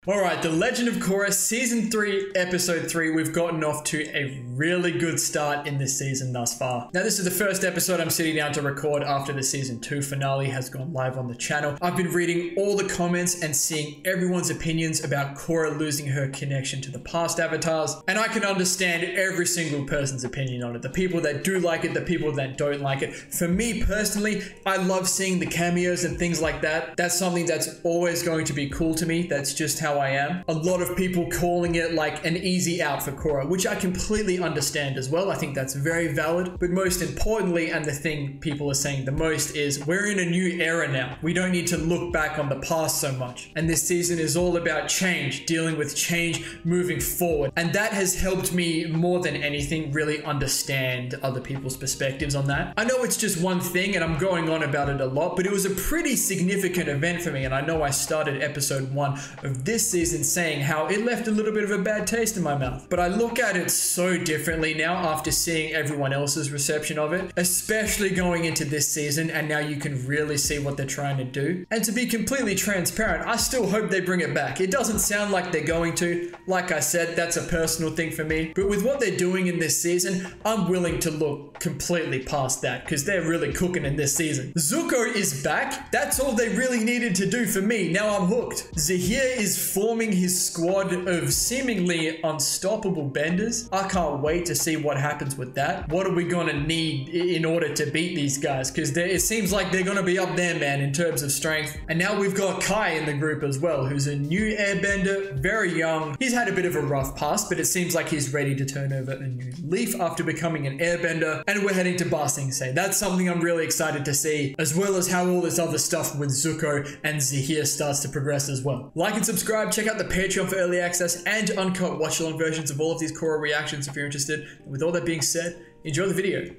Alright, The Legend of Korra Season 3, Episode 3. We've gotten off to a really good start in this season thus far. Now, this is the first episode I'm sitting down to record after the Season 2 finale has gone live on the channel. I've been reading all the comments and seeing everyone's opinions about Korra losing her connection to the past avatars, and I can understand every single person's opinion on it. The people that do like it, the people that don't like it. For me personally, I love seeing the cameos and things like that. That's something that's always going to be cool to me. That's just how I am. A lot of people calling it like an easy out for Korra, which I completely understand as well. I think that's very valid. But most importantly, and the thing people are saying the most, is we're in a new era now. We don't need to look back on the past so much. And this season is all about change, dealing with change, moving forward. And that has helped me more than anything really understand other people's perspectives on that. I know it's just one thing and I'm going on about it a lot, but it was a pretty significant event for me. And I know I started episode 1 of this season saying how it left a little bit of a bad taste in my mouth. But I look at it so differently now after seeing everyone else's reception of it, especially going into this season, and now you can really see what they're trying to do. And to be completely transparent, I still hope they bring it back. It doesn't sound like they're going to. Like I said, that's a personal thing for me. But with what they're doing in this season, I'm willing to look completely past that because they're really cooking in this season. Zuko is back. That's all they really needed to do for me. Now I'm hooked. Zahir is forming his squad of seemingly unstoppable benders. I can't wait to see what happens with that. What are we gonna need in order to beat these guys? Because it seems like they're gonna be up there, man, in terms of strength. And now we've got Kai in the group as well, who's a new airbender, very young. He's had a bit of a rough past, but it seems like he's ready to turn over a new leaf after becoming an airbender. And we're heading to Ba Sing Se. That's something I'm really excited to see, as well as how all this other stuff with Zuko and Zahir starts to progress as well. Like and subscribe, check out the Patreon for early access and uncut watch-along versions of all of these Korra reactions if you're interested. And with all that being said, enjoy the video.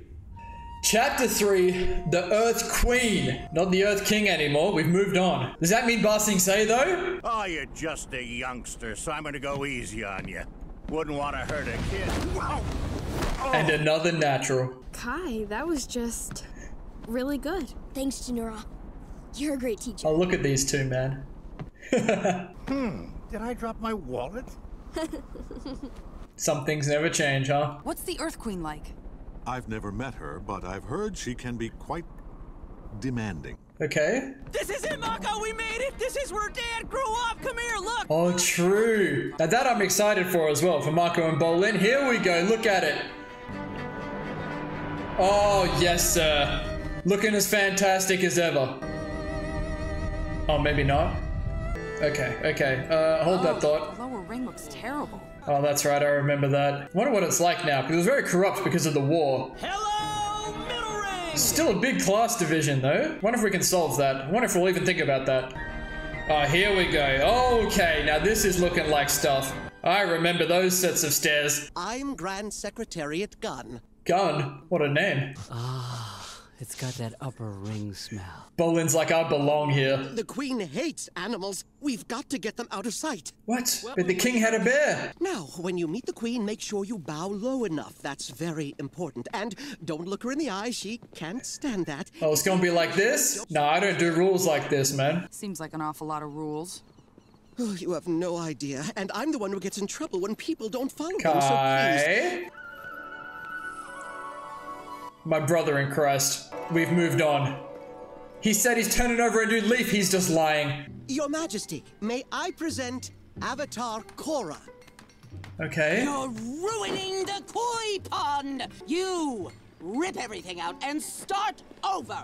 Chapter 3, the Earth Queen. Not the Earth King anymore, we've moved on. Does that mean Ba Sing Se though? Oh, you're just a youngster, so I'm gonna go easy on you. Wouldn't want to hurt a kid. Wow. Oh. And another natural. Kai, that was just really good. Thanks, Jinora. You're a great teacher. Oh, look at these two, man. Did I drop my wallet? Some things never change, huh? What's the Earth Queen like? I've never met her, but I've heard she can be quite demanding. Okay. This is it, Mako! We made it! This is where Dad grew up! Come here, look! Oh, true. Now that I'm excited for as well, for Mako and Bolin. Here we go, look at it. Oh, yes, sir. Looking as fantastic as ever. Oh, maybe not. Okay, okay. Hold that thought. The lower ring looks terrible. Oh, that's right, I remember that. I wonder what it's like now, because it was very corrupt because of the war. Hello, Middle Ring! Still a big class division, though. Wonder if we can solve that. I wonder if we'll even think about that. Oh, here we go. Okay, now this is looking like stuff. I remember those sets of stairs. I'm Grand Secretariat Gun. Gun? What a name. It's got that upper ring smell. Bolin's like, I belong here. The Queen hates animals. We've got to get them out of sight. What? But the king had a bear. Now, when you meet the Queen, make sure you bow low enough. That's very important. And don't look her in the eye. She can't stand that. Oh, it's gonna be like this? No, I don't do rules like this, man. Seems like an awful lot of rules. Oh, you have no idea. And I'm the one who gets in trouble when people don't follow them, so Kai. please. My brother in Christ. We've moved on. He said he's turning over a new leaf. He's just lying. Your Majesty, may I present Avatar Korra? Okay. You're ruining the koi pond! You rip everything out and start over!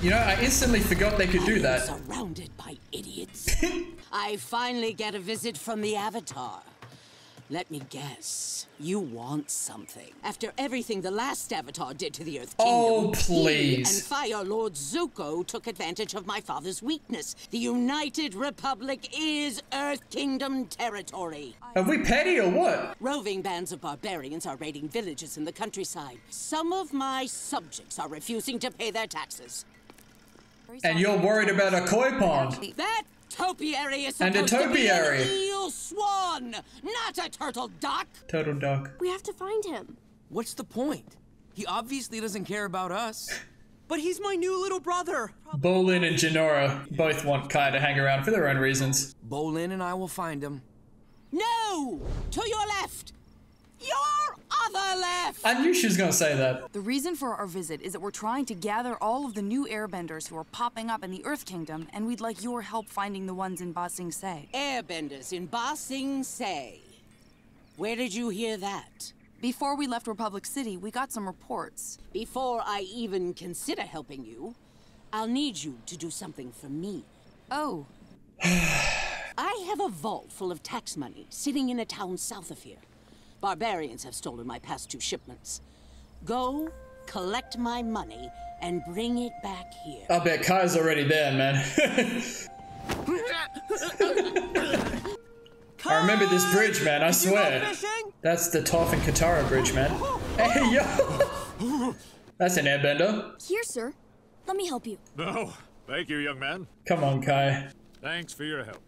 You know, I instantly forgot they could do that. Surrounded by idiots. I finally get a visit from the Avatar. Let me guess. You want something. After everything the last Avatar did to the Earth Kingdom, oh, please. he and Fire Lord Zuko took advantage of my father's weakness. The United Republic is Earth Kingdom territory. Are we petty or what? Roving bands of barbarians are raiding villages in the countryside. Some of my subjects are refusing to pay their taxes. And you're worried about a koi pond. That topiary is and a supposed to be an topiary. eel swan, not a turtle duck. Turtle duck. We have to find him. What's the point? He obviously doesn't care about us. But he's my new little brother. Bolin and Jinora both want Kai to hang around for their own reasons. Bolin and I will find him. No! To your left! Your other left! I knew she was gonna say that. The reason for our visit is that we're trying to gather all of the new airbenders who are popping up in the Earth Kingdom, and we'd like your help finding the ones in Ba Sing Se. Airbenders in Ba Sing Se. Where did you hear that? Before we left Republic City, we got some reports. Before I even consider helping you, I'll need you to do something for me. Oh. I have a vault full of tax money sitting in a town south of here. Barbarians have stolen my past 2 shipments. Go, collect my money, and bring it back here. I bet Kai's already there, man. I remember this bridge, man, I swear. That's the Toph and Katara bridge, man. Hey, yo! That's an airbender. Here, sir. Let me help you. No, thank you, young man. Come on, Kai. Thanks for your help.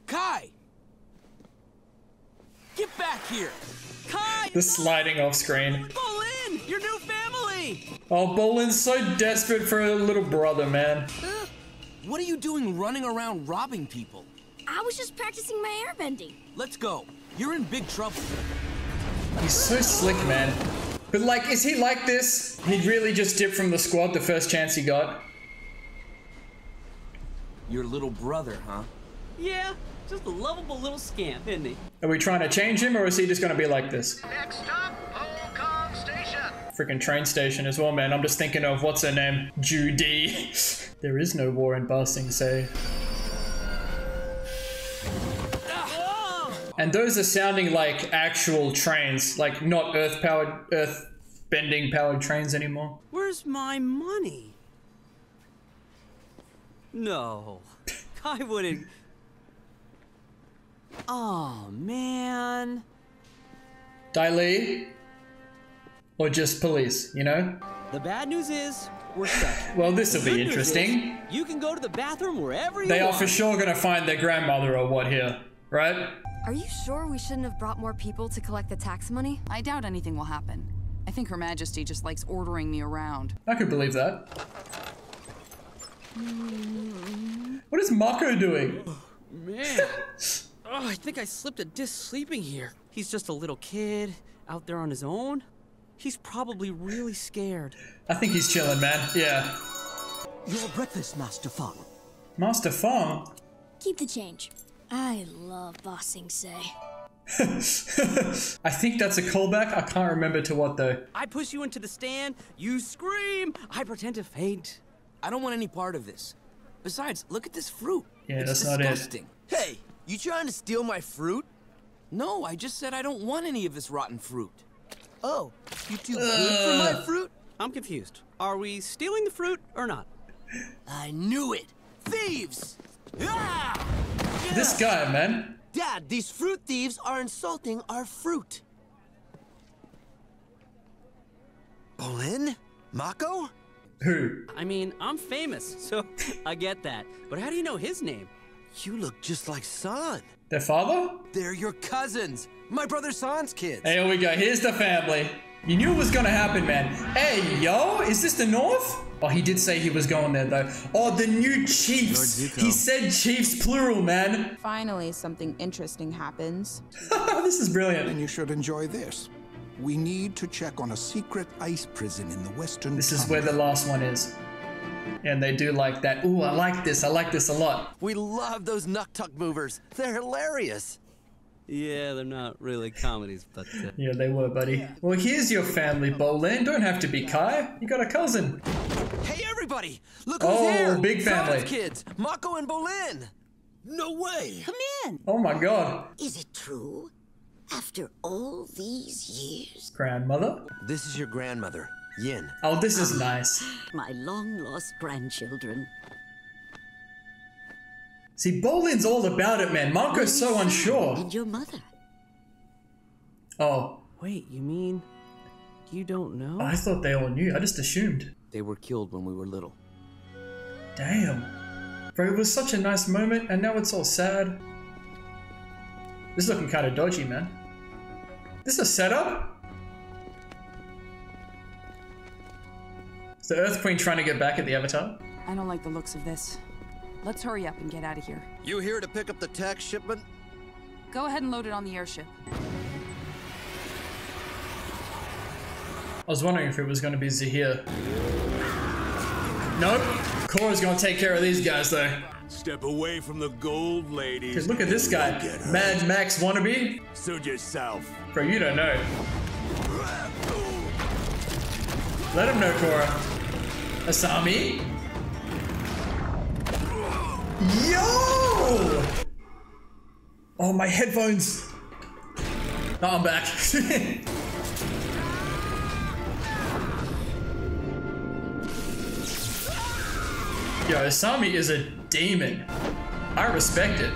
Kai! Get back here! Kai! The sliding off screen. Bolin! Your new family! Oh, Bolin's so desperate for a little brother, man. What are you doing running around robbing people? I was just practicing my airbending. Let's go. You're in big trouble. He's so slick, man. But like, is he like this? He really just dipped from the squad the first chance he got. Your little brother, huh? Yeah, just a lovable little scamp, isn't he? Are we trying to change him, or is he just gonna be like this? Next stop, Polcom Station. Freaking train station as well, man. I'm just thinking of, what's her name? Judy. There is no war in Ba Sing Se. And those are sounding like actual trains, like not earth-bending powered trains anymore. Where's my money? No, I wouldn't. Oh, man. Dai Li? Or just police, you know? The bad news is, we're stuck. Well, this'll The good be news interesting. is, you can go to the bathroom wherever you They want. are for sure gonna find their grandmother or what here, right? Are you sure we shouldn't have brought more people to collect the tax money? I doubt anything will happen. I think Her Majesty just likes ordering me around. I could believe that. What is Mako doing? Man. Oh, I think I slipped a disc sleeping here. He's just a little kid out there on his own. He's probably really scared. I think he's chilling, man. Yeah. Your breakfast, Master Fang. Master Fang? Keep the change. I love Ba Sing Se. I think that's a callback. I can't remember to what though. I push you into the stand, you scream, I pretend to faint. I don't want any part of this. Besides, look at this fruit. Yeah, it's that's disgusting. not it. Hey, you trying to steal my fruit? No, I just said I don't want any of this rotten fruit. Oh, you too good for my fruit? I'm confused. Are we stealing the fruit or not? I knew it. Thieves! Ah! This guy, man. Dad, these fruit thieves are insulting our fruit. Bolin? Mako? Who? I mean, I'm famous, so I get that. But how do you know his name? You look just like San. Their father? They're your cousins. My brother San's kids. Hey, here we go. Here's the family. You knew it was gonna happen, man. Hey, yo, is this the North? Oh, he did say he was going there, though. Oh, the new chiefs. He said chiefs plural, man. Finally, something interesting happens. This is brilliant. And you should enjoy this. We need to check on a secret ice prison in the western This is where the last one is. And they do like that. Ooh, I like this. I like this a lot. We love those Nuktuk movers. They're hilarious. Yeah, they're not really comedies, but... Yeah, they were, buddy. Well, here's your family, Bolin. Don't have to be Kai. You got a cousin. Hey, everybody! Look who's here! Big family. San's kids, Mako and Bolin. No way! Come in. Oh my god. Is it true? After all these years? Grandmother? This is your grandmother, Yin. Oh, this is nice. My long-lost grandchildren. See, Bolin's all about it, man. Marco's so unsure. And your mother. Oh. Wait, you mean you don't know? I thought they all knew. I just assumed. They were killed when we were little. Damn. Bro, it was such a nice moment, and now it's all sad. This is looking kind of dodgy, man. This a setup? Is the Earth Queen trying to get back at the Avatar? I don't like the looks of this. Let's hurry up and get out of here. You here to pick up the tax shipment? Go ahead and load it on the airship. I was wondering if it was going to be Zahir. Nope. Korra's going to take care of these guys, though. Step away from the gold, ladies. Because look at this guy. Mad Max wannabe. Suit yourself. Bro, you don't know. Let him know, Korra. Asami? Yo! Oh, my headphones. Oh, I'm back. Yo, Asami is a demon. I respect it.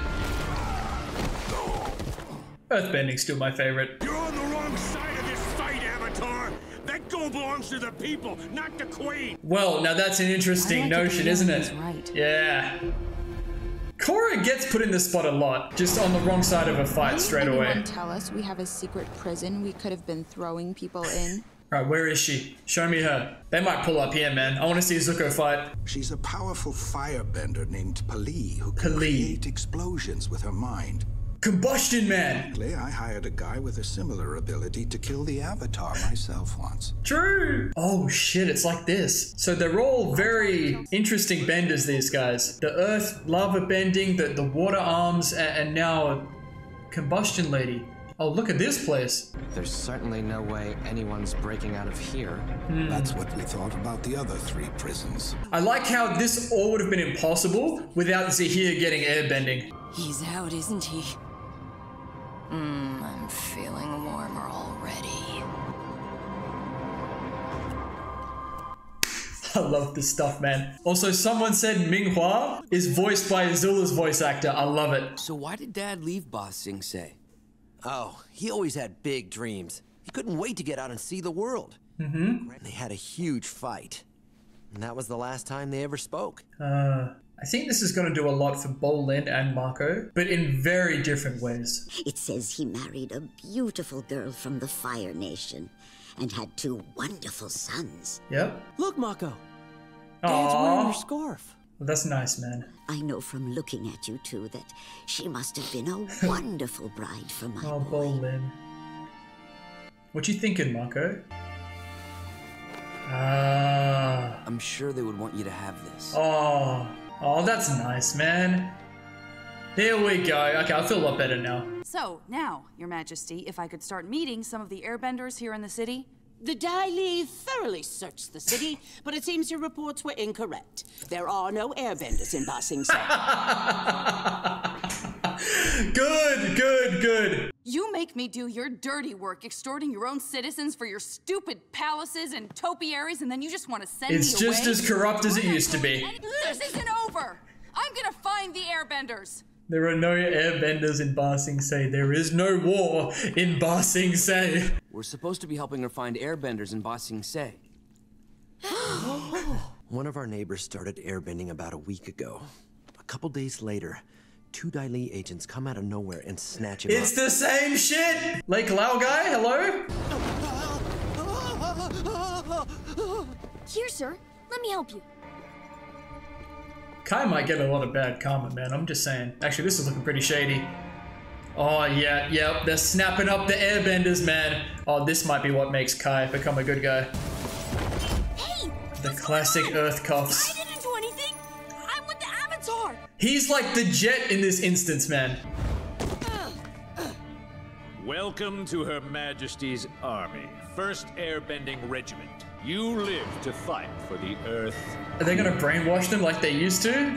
Earthbending's still my favorite. You're on the wrong side of this fight, Avatar. That gold belongs to the people, not the Queen. Well, now that's an interesting notion, isn't it? Right. Yeah. Korra gets put in this spot a lot, just on the wrong side of a fight straight away. Anyone tell us we have a secret prison we could have been throwing people in? Alright, where is she? Show me her. They might pull up here, man. I want to see Zuko fight. She's a powerful firebender named Pali who can create explosions with her mind. Combustion Man! I hired a guy with a similar ability to kill the Avatar myself once. True! Oh shit, it's like this. So they're all very interesting benders, these guys. The earth, lava bending, the water arms, and now a combustion lady. Oh, look at this place. There's certainly no way anyone's breaking out of here. That's what we thought about the other 3 prisons. I like how this all would have been impossible without Zahir getting airbending. He's out, isn't he? I'm feeling warmer already. I love this stuff, man. Also, someone said Minghua is voiced by Azula's voice actor. I love it. So why did Dad leave Ba Sing Se? Oh, he always had big dreams. He couldn't wait to get out and see the world. They had a huge fight. And that was the last time they ever spoke. I think this is going to do a lot for Bolin and Mako, but in very different ways. It says he married a beautiful girl from the Fire Nation and had 2 wonderful sons. Yep. Look, Mako. Dad's wearing your scarf. Well, that's nice, man. I know from looking at you two that she must have been a wonderful bride for my boy. Bolin. What you thinking, Mako? I'm sure they would want you to have this. Oh, that's nice, man. Here we go. Okay, I feel a lot better now. So, now, Your Majesty, if I could start meeting some of the airbenders here in the city? The Dai Li thoroughly searched the city, but it seems your reports were incorrect. There are no airbenders in Ba Sing Se. Good. You make me do your dirty work extorting your own citizens for your stupid palaces and topiaries, and then you just want to send me away? It's just as corrupt as it used to be. This isn't over! I'm gonna find the airbenders! There are no airbenders in Ba Sing Se. There is no war in Ba Sing Se. We're supposed to be helping her find airbenders in Ba Sing Se. One of our neighbors started airbending about a week ago. A couple days later, 2 Dai Li agents come out of nowhere and snatch him up. It's the same shit! Lake Lao guy, hello? Here, sir. Let me help you. Kai might get a lot of bad karma, man. I'm just saying. Actually, this is looking pretty shady. Oh, yeah. They're snapping up the airbenders, man. Oh, this might be what makes Kai become a good guy. Hey! The classic Earth cuffs. I didn't do anything! I'm with the Avatar! He's like the Jet in this instance, man. Welcome to Her Majesty's Army, 1st Airbending Regiment. You live to fight for the Earth. Are they gonna brainwash them like they used to?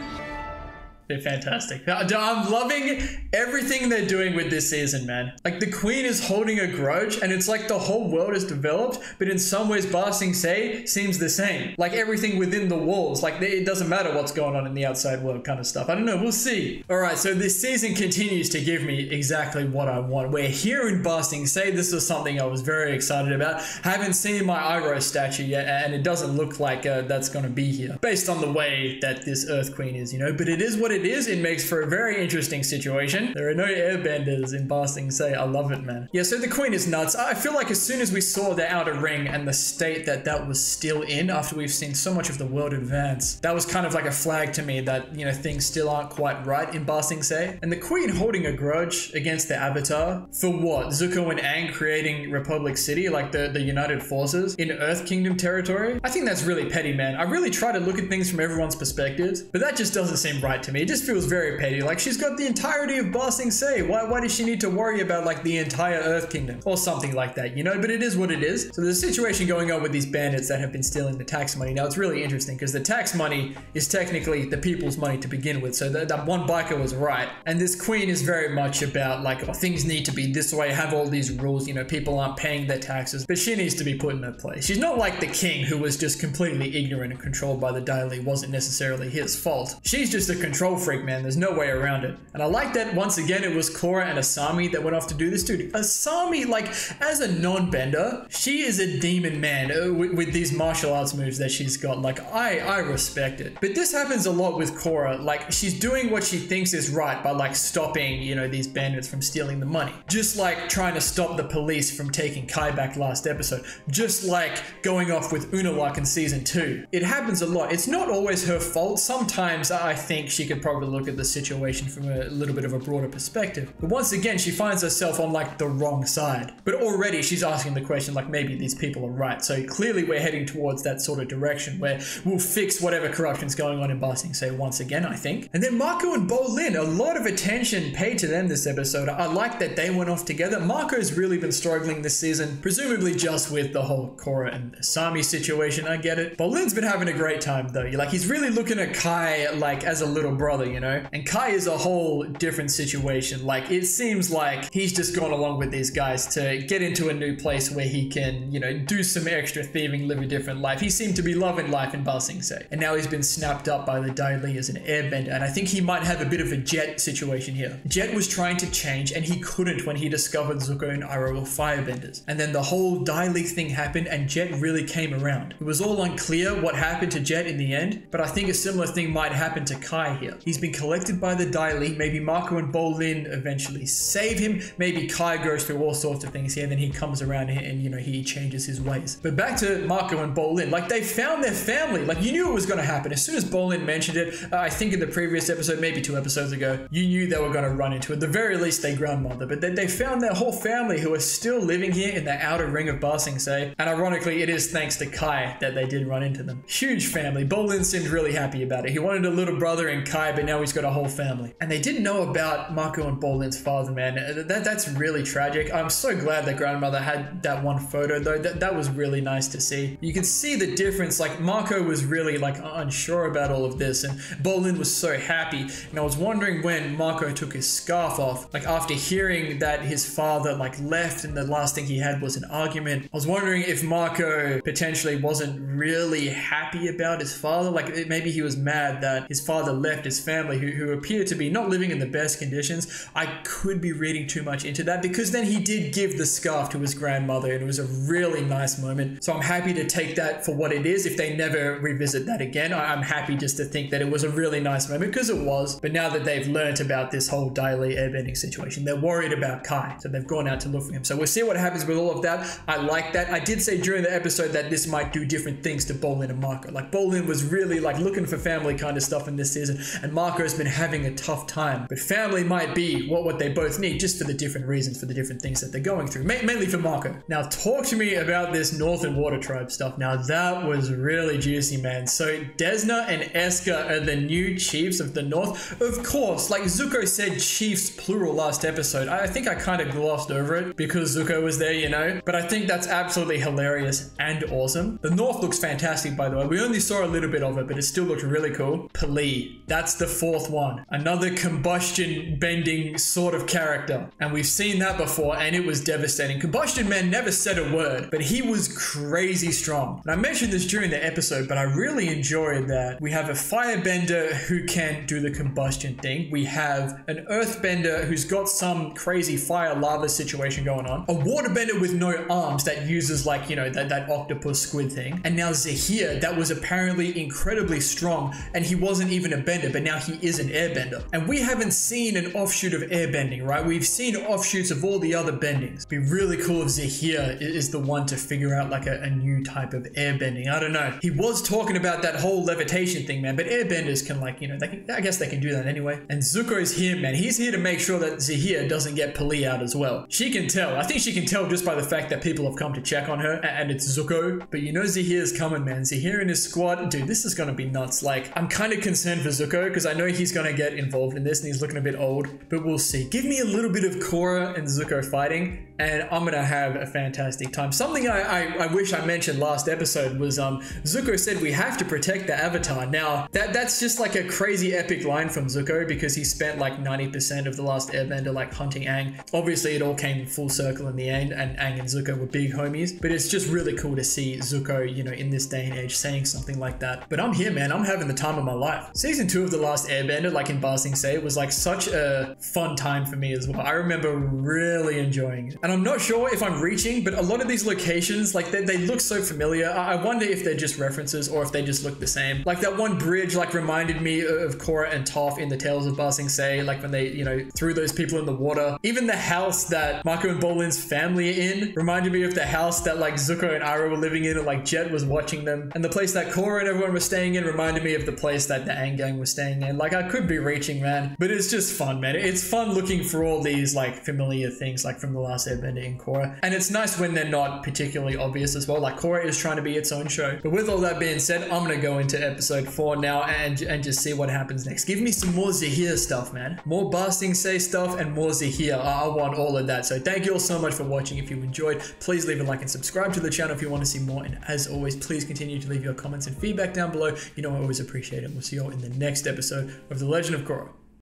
They're fantastic. I'm loving everything they're doing with this season, man. Like, the Queen is holding a grudge, and it's like the whole world is developed, but in some ways, Ba Sing Se seems the same. Like, everything within the walls. Like, it doesn't matter what's going on in the outside world kind of stuff. I don't know, we'll see. Alright, so this season continues to give me exactly what I want. We're here in Ba Sing Se. This is something I was very excited about. Haven't seen my Iroh statue yet, and it doesn't look like that's gonna be here. Based on the way that this Earth Queen is, you know? But it is what it it is, it makes for a very interesting situation. There are no airbenders in Ba Sing Se. I love it, man. Yeah, so the queen is nuts. I feel like as soon as we saw the outer ring and the state that that was still in after we've seen so much of the world advance, that was kind of like a flag to me that, you know, things still aren't quite right in Ba Sing Se. And the queen holding a grudge against the Avatar for what? Zuko and Aang creating Republic City, like the United Forces in Earth Kingdom territory? I think that's really petty, man. I really try to look at things from everyone's perspectives, but that just doesn't seem right to me. It just feels very petty. Like, she's got the entirety of Ba Sing Se. Why does she need to worry about like the entire Earth Kingdom or something like that, you know? But it is what it is. So there's a situation going on with these bandits that have been stealing the tax money. Now it's really interesting because the tax money is technically the people's money to begin with. So that one biker was right. And this queen is very much about like, oh, things need to be this way, have all these rules, you know, people aren't paying their taxes, but she needs to be put in her place. She's not like the king who was just completely ignorant and controlled by the Daily. Wasn't necessarily his fault. She's just a control freak, man. There's no way around it. And I like that once again it was Korra and Asami that went off to do this. Dude, Asami, like, as a non-bender, she is a demon, man, with these martial arts moves that she's got. Like, I respect it. But this happens a lot with Korra. Like, she's doing what she thinks is right by like stopping, you know, these bandits from stealing the money. Just like trying to stop the police from taking Kai back last episode. Just like going off with Unalaq in season 2. It happens a lot. It's not always her fault. Sometimes I think she could probably look at the situation from a little bit of a broader perspective. But once again, she finds herself on like the wrong side. But already she's asking the question like, maybe these people are right. So clearly we're heading towards that sort of direction where we'll fix whatever corruption's going on in Ba Sing Se once again, I think. And then Mako and Bolin, a lot of attention paid to them this episode. I like that they went off together. Mako's really been struggling this season, presumably just with the whole Korra and Asami situation. I get it. Bolin's been having a great time though. Like, he's really looking at Kai like as a little brother, you know? And Kai is a whole different situation. Like, it seems like he's just gone along with these guys to get into a new place where he can, you know, do some extra thieving, live a different life. He seemed to be loving life in Ba Sing Se. And now he's been snapped up by the Dai Li as an airbender. And I think he might have a bit of a Jet situation here. Jet was trying to change and he couldn't when he discovered Zuko and Iroh were firebenders. And then the whole Dai Li thing happened and Jet really came around. It was all unclear what happened to Jet in the end, but I think a similar thing might happen to Kai here. He's been collected by the Dai Li. Maybe Mako and Bolin eventually save him. Maybe Kai goes through all sorts of things here and then he comes around and, you know, he changes his ways. But back to Mako and Bolin, like, they found their family. Like, you knew it was going to happen. As soon as Bolin mentioned it, I think in the previous episode, maybe 2 episodes ago, you knew they were going to run into it. At the very least, their grandmother. But they found their whole family who are still living here in the outer ring of Ba Sing Se. And ironically, it is thanks to Kai that they did run into them. Huge family. Bolin seemed really happy about it. He wanted a little brother in Kai, but now he's got a whole family. And they didn't know about Mako and Bolin's father, man. That's really tragic. I'm so glad that grandmother had that one photo, though. That was really nice to see. You can see the difference. Like, Mako was really like unsure about all of this, and Bolin was so happy. And I was wondering when Mako took his scarf off, like after hearing that his father like left and the last thing he had was an argument. I was wondering if Mako potentially wasn't really happy about his father. Like, maybe he was mad that his father left his family who appeared to be not living in the best conditions. I could be reading too much into that because then he did give the scarf to his grandmother and it was a really nice moment. So I'm happy to take that for what it is. If they never revisit that again, I'm happy just to think that it was a really nice moment because it was. But now that they've learnt about this whole Dai Li airbending situation, they're worried about Kai. So they've gone out to look for him. So we'll see what happens with all of that. I like that. I did say during the episode that this might do different things to Bolin and Mako. Like, Bolin was really like looking for family kind of stuff in this season, and Marco's been having a tough time. But family might be what they both need, just for the different reasons, for the different things that they're going through. Mainly for Mako. Now, talk to me about this Northern Water Tribe stuff. Now, that was really juicy, man. So Desna and Eska are the new chiefs of the North. Of course, like Zuko said chiefs plural last episode. I think I kind of glossed over it because Zuko was there, you know? But I think that's absolutely hilarious and awesome. The North looks fantastic, by the way. We only saw a little bit of it, but it still looks really cool. Pali. That's the 4th one. Another combustion bending sort of character. And we've seen that before, and it was devastating. Combustion Man never said a word, but he was crazy strong. And I mentioned this during the episode, but I really enjoyed that. We have a firebender who can do the combustion thing. We have an earthbender who's got some crazy fire lava situation going on. A waterbender with no arms that uses, like, you know, that octopus squid thing. And now Zahir, that was apparently incredibly strong, and he wasn't even a bender, but now he is an airbender. And we haven't seen an offshoot of airbending, right? We've seen offshoots of all the other bendings. It'd be really cool if Zahir is the one to figure out like a new type of airbending. I don't know. He was talking about that whole levitation thing, man, but airbenders can like, you know, I guess they can do that anyway. And Zuko's here, man. He's here to make sure that Zahir doesn't get Pali out as well. She can tell. I think she can tell just by the fact that people have come to check on her, and it's Zuko. But you know Zahir's coming, man. Zahir and his squad, dude, this is gonna be nuts. Like, I'm kind of concerned for Zuko because I know he's gonna get involved in this and he's looking a bit old, but we'll see. Give me a little bit of Korra and Zuko fighting and I'm gonna have a fantastic time. Something I wish I mentioned last episode was Zuko said we have to protect the Avatar. Now, that's just like a crazy epic line from Zuko because he spent like 90% of the last Airbender like hunting Aang. Obviously, it all came full circle in the end, and Aang and Zuko were big homies, but it's just really cool to see Zuko, you know, in this day and age saying something like that. But I'm here, man. I'm having the time of my life. Season 2 of The Last Airbender, like in Ba Sing Se, was like such a fun time for me as well. I remember really enjoying it. And I'm not sure if I'm reaching, but a lot of these locations, like they look so familiar. I wonder if they're just references or if they just look the same. Like that one bridge like reminded me of Korra and Toph in the Tales of Ba Sing Se, like when they, you know, threw those people in the water. Even the house that Mako and Bolin's family are in reminded me of the house that like Zuko and Iroh were living in and like Jet was watching them. And the place that Korra and everyone was staying in reminded me of the place that the Aang gang was staying in. Like I could be reaching, man, but it's just fun, man. It's fun looking for all these like familiar things like from The Last Airbender in Korra. And it's nice when they're not particularly obvious as well. Like Korra is trying to be its own show. But with all that being said, I'm gonna go into episode 4 now and just see what happens next. Give me some more Zahir stuff, man. More Ba Sing Se stuff and more Zahir. I want all of that. So thank you all so much for watching. If you enjoyed, please leave a like and subscribe to the channel if you want to see more. And as always, please continue to leave your comments and feedback down below. You know I always appreciate it. We'll see you all in the next episode of The Legend of Korra.